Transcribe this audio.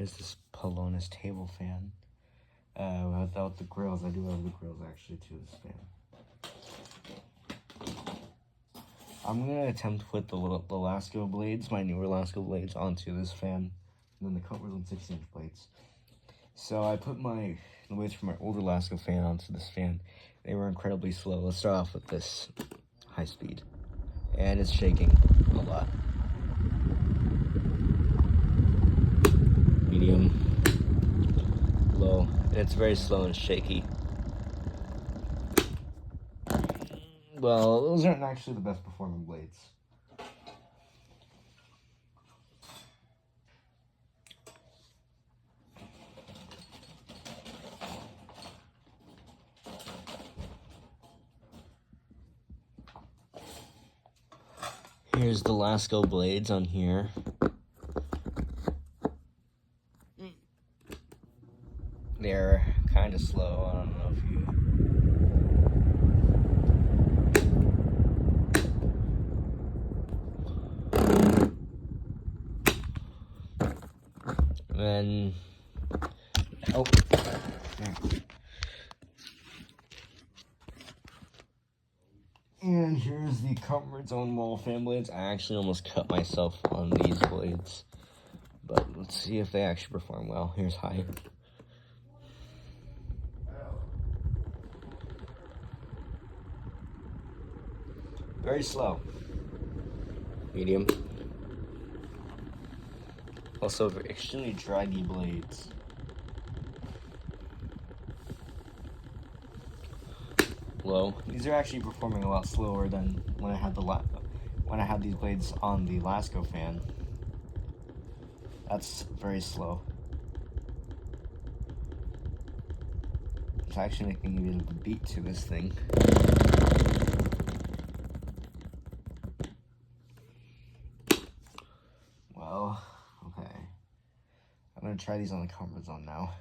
Here's this Pelonis table fan. Without the grills. I do have the grills actually to this fan. I'm gonna attempt to put the Lasco blades, my newer Lasco blades, onto this fan, and then the covers on 16-inch blades. So I put the blades from my older Lasco fan onto this fan. They were incredibly slow. Let's start off with this high speed, and it's shaking a lot. Medium, low, and it's very slow and shaky. Well, those aren't actually the best performing blades. Here's the Lasco blades on here. They're kind of slow. I don't know if you... And then... Oh. And here's the comfort zone wall fan blades. I actually almost cut myself on these blades. But let's see if they actually perform well. Here's high. Very slow. Medium. Also extremely draggy blades. Low. These are actually performing a lot slower than when I had these blades on the Lasco fan. That's very slow. It's actually making a bit of a beat to this thing. Well, okay. I'm gonna try these on the comfort zone now.